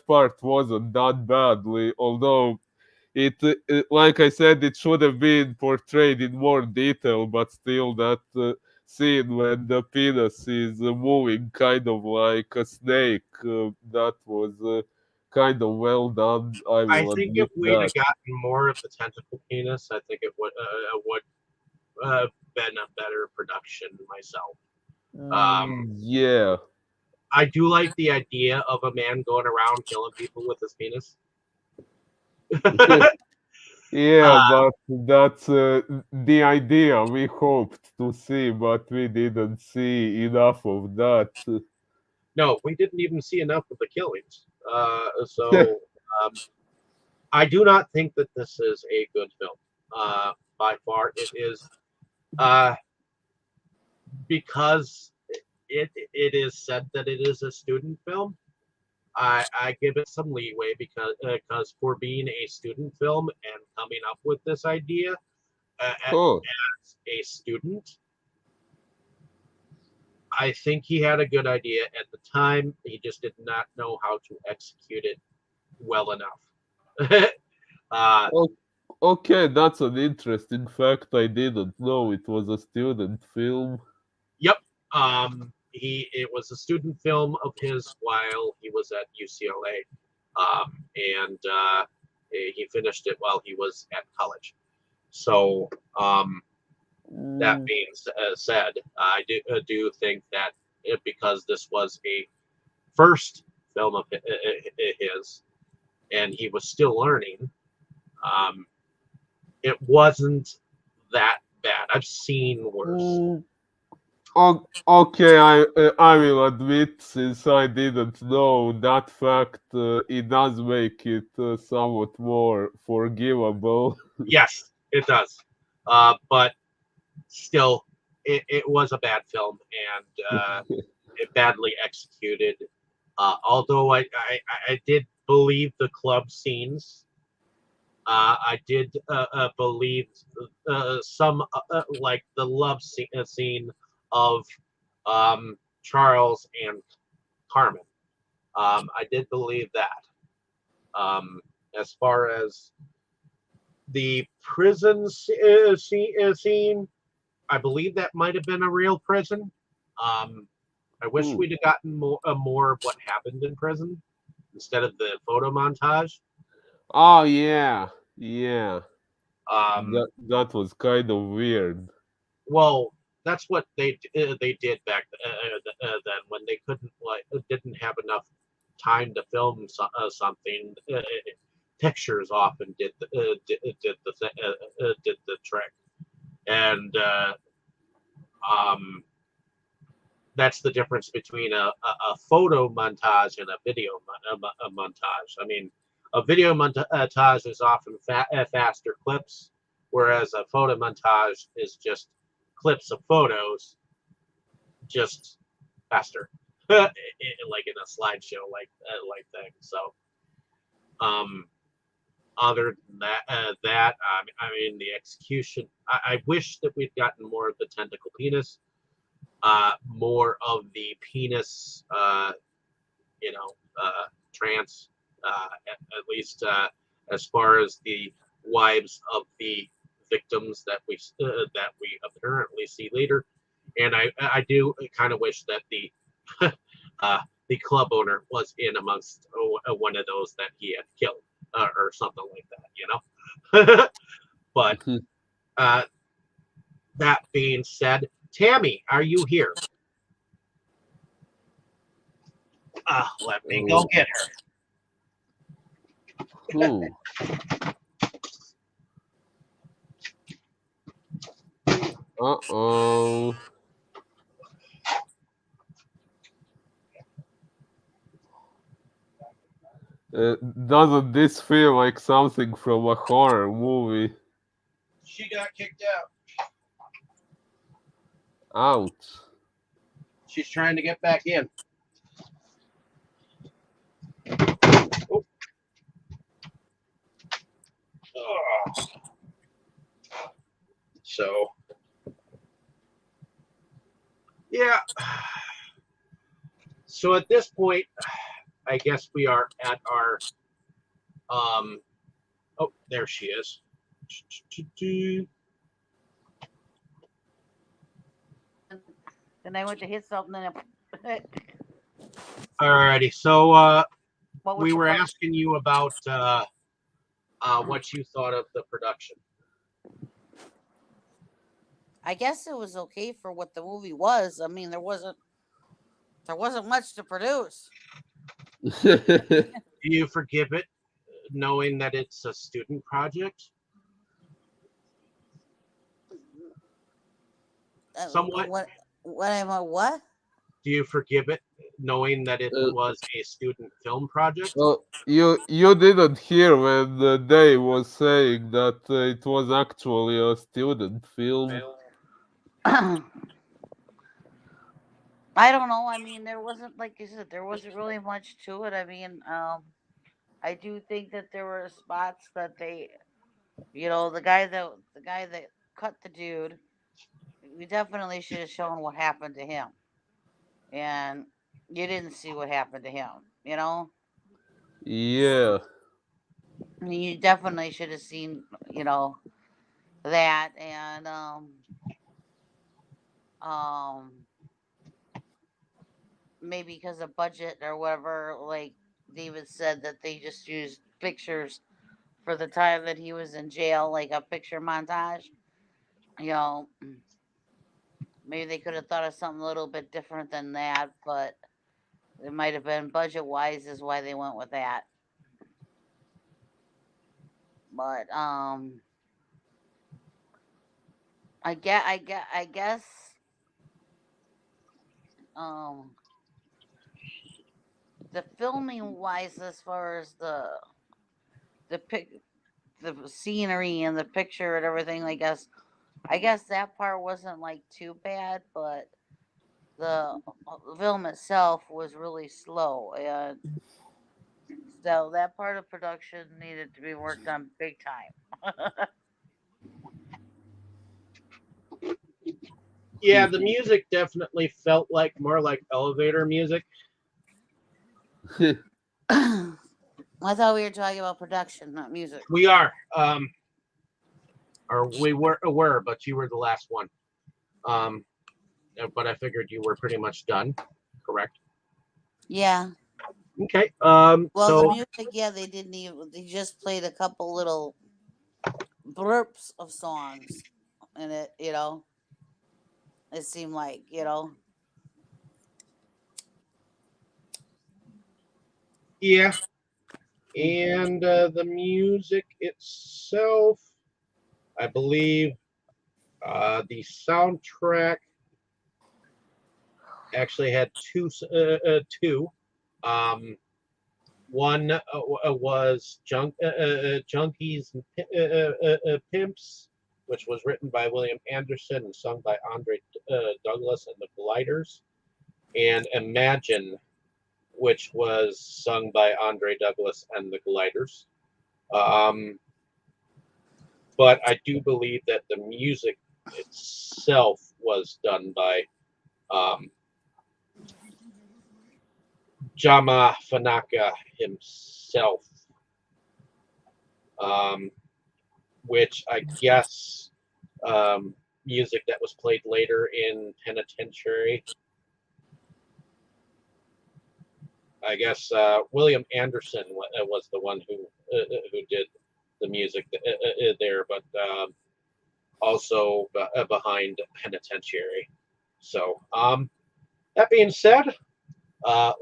part wasn't done badly. Although like I said, it should have been portrayed in more detail, but still, that scene when the penis is moving kind of like a snake, that was kind of well done. I I will think if admit we'd that. have gotten more of the tentacle penis, I think it would been a better production myself. Yeah. I do like the idea of a man going around killing people with his penis. Yeah, uh, but that's the idea we hoped to see, but we didn't see enough of that. no, we didn't even see enough of the killings. So I do not think that this is a good film. By far, it is because it is said that it is a student film. I give it some leeway because for being a student film and coming up with this idea Oh, as a student, I think he had a good idea at the time. He just did not know how to execute it well enough. uh, okay, that's an interesting fact. I didn't know it was a student film. Yep. It was a student film of his while he was at UCLA, and he finished it while he was at college. So that Mm, being said, I do think that because this was a first film of his, and he was still learning, um, it wasn't that bad. I've seen worse. mm. Okay, I will admit, since I didn't know that fact, it does make it somewhat more forgivable. Yes, it does. But still, it was a bad film and it badly executed. Although I did believe the club scenes. I did believe some like the love scene of Charles and Carmen. I did believe that. Um, as far as the prison scene, I believe that might have been a real prison. Um, I wish Hmm. we'd have gotten more of what happened in prison instead of the photo montage. Oh yeah, yeah. Um, That was kind of weird. well, that's what they did back then when they couldn't like didn't have enough time to film something. Pictures often did the trick, and um, that's the difference between a photo montage and a video montage. I mean, a video montage is often faster clips, whereas a photo montage is just clips of photos, just faster, like in a slideshow like thing. So, um, other than I mean, the execution. I wish that we'd gotten more of the tentacle penis, more of the penis trance, at least as far as the wives of the victims that we apparently see later. And I do kind of wish that uh, the club owner was in amongst one of those that he had killed or something like that. But uh, that being said, Tammy, are you here? Let me go Oh, get her. hmm. Uh-oh. Doesn't this feel like something from a horror movie? She got kicked out. Ouch. She's trying to get back in. Oh. Ugh. So, yeah. So at this point, I guess we are at our. Oh, there she is. Then I went to hit something and Alrighty. So what was we the were question? asking you about what you thought of the production. I guess it was okay for what the movie was. I mean, there wasn't much to produce. Do you forgive it, knowing that it's a student project? Somewhat. What am I? What? Do you forgive it, knowing that it Uh, was a student film project? well, you didn't hear when Dave was saying that it was actually a student film. I don't know. I mean, there wasn't like you said, there wasn't really much to it. I mean, I do think that there were spots that they, the guy that cut the dude, we definitely should have shown what happened to him, and you didn't see what happened to him. Yeah. I mean, you definitely should have seen, that, and Um, maybe because of budget or whatever. Like David said, that they just used pictures for the time that he was in jail, like a picture montage. You know, maybe they could have thought of something a little bit different than that, but it might have been budget wise, is why they went with that. But I guess um, the filming wise, as far as the pic, the scenery and the picture and everything, I guess that part wasn't like too bad, but the film itself was really slow, and so that part of production needed to be worked on big time. Yeah, the music definitely felt like more like elevator music. I thought we were talking about production, not music. We are, or we were, but you were the last one. Um, but I figured you were pretty much done. Correct. Yeah. Okay. Well, the So music, yeah, they didn't even. They just played a couple little blurps of songs, and it, it seemed like, yeah, and the music itself, I believe, the soundtrack actually had two. Um, One was Junkies and Pimps, which was written by William Anderson and sung by Andre Douglas and the Gliders, and Imagine, which was sung by Andre Douglas and the Gliders. Um, but I do believe that the music itself was done by um, Jamaa Fanaka himself, um, which I guess music that was played later in Penitentiary. I guess William Anderson was the one who did the music there, but also behind Penitentiary. So, that being said,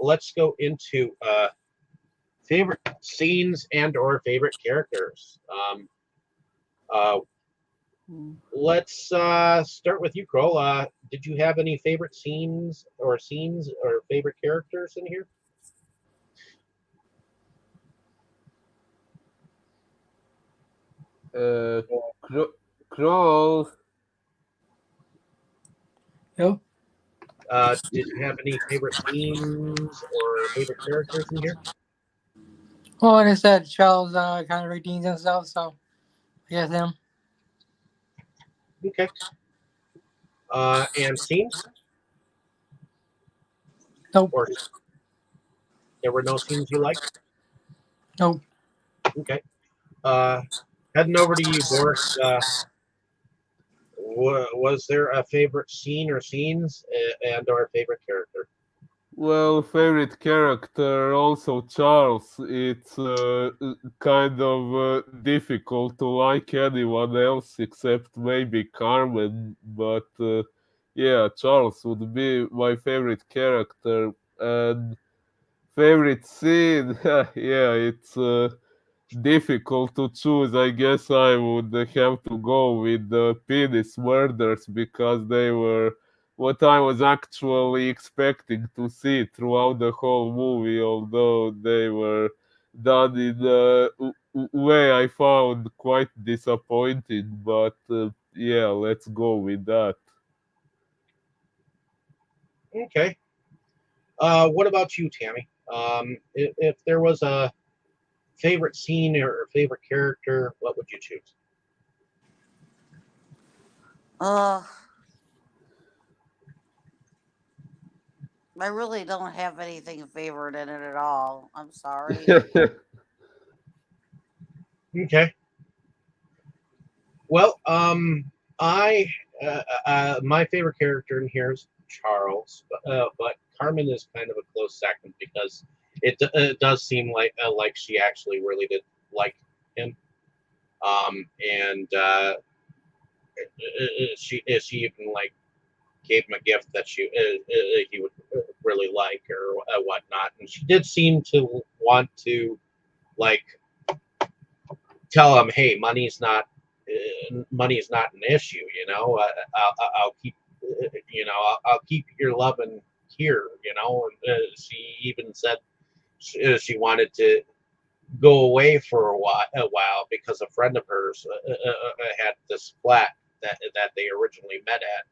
let's go into favorite scenes and or favorite characters. Uh, let's start with you, Kroll. Did you have any favorite scenes or favorite characters in here? uh, Crawl. Yep. Did you have any favorite scenes or favorite characters in here? Well, like I said, Charles kind of redeems himself, so I guess him. Okay. And scenes? Nope. Or there were no scenes you liked? Nope. Okay. Uh, Heading over to you, Boris. Was there a favorite scene or scenes and or favorite character? Well, favorite character also Charles. It's kind of difficult to like anyone else except maybe Carmen, but yeah, Charles would be my favorite character. And favorite scene, yeah, it's difficult to choose. I guess I would have to go with the penis murders because they were what I was actually expecting to see throughout the whole movie, although they were done in a way I found quite disappointing. But yeah, let's go with that. Okay. What about you, Tammy? If there was a favorite scene or favorite character, what would you choose? uh, I really don't have anything favorite in it at all. I'm sorry. Okay. Well, I My favorite character in here is Charles, but Carmen is kind of a close second because it does seem like she actually really did like him. And she even like gave him a gift that he would really like or whatnot, and she did seem to want to like tell him, hey, money's not an issue. I'll keep I'll keep your loving here. She even said she wanted to go away for a while because a friend of hers had this flat that they originally met at,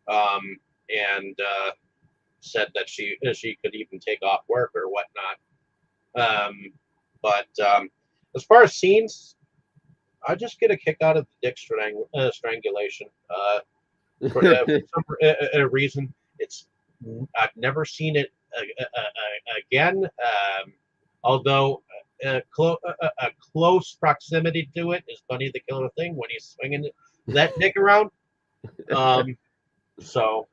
and said that she could even take off work or whatnot. But as far as scenes, I just get a kick out of the dick strangulation. For some reason, I've never seen it again. Although a close proximity to it is Bunny the Killer Thing when he's swinging that dick around. So,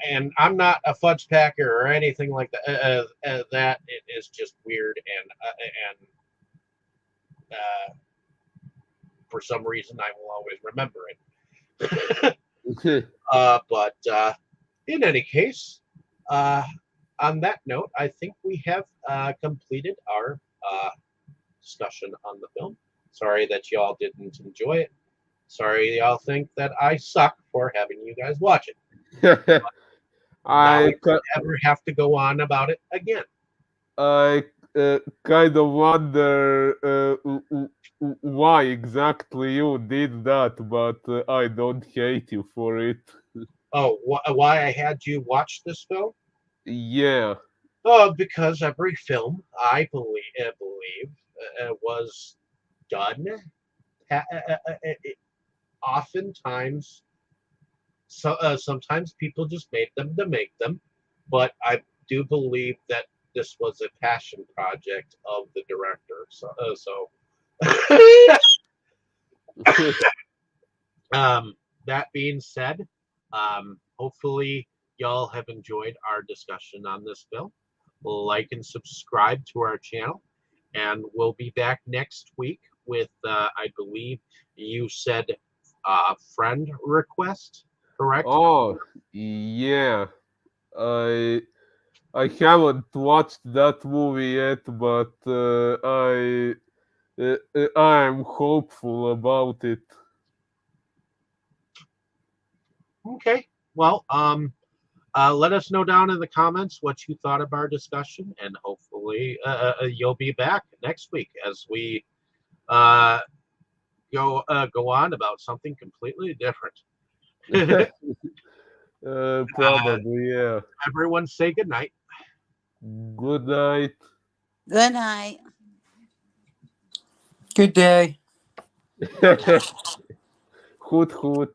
and I'm not a fudge packer or anything like that. That it is just weird, and for some reason I will always remember it. But in any case, on that note, I think we have completed our discussion on the film. Sorry that y'all didn't enjoy it. Sorry y'all think that I suck for having you guys watch it. Now we don't ever have to go on about it again. I kind of wonder why exactly you did that, but I don't hate you for it. Oh, why I had you watch this film? Yeah. Because every film I believe was done. Oftentimes, sometimes people just made them to make them, but I do believe that this was a passion project of the director. That being said, hopefully y'all have enjoyed our discussion on this film. Like and subscribe to our channel, and we'll be back next week with I believe you said friend request, correct? Oh, yeah. I I haven't watched that movie yet, but I'm hopeful about it. Okay. Well, let us know down in the comments what you thought of our discussion, and hopefully you'll be back next week as we uh, go on about something completely different. Probably, yeah. Everyone say good night. Good night. Good night. Good day. Hoot hoot.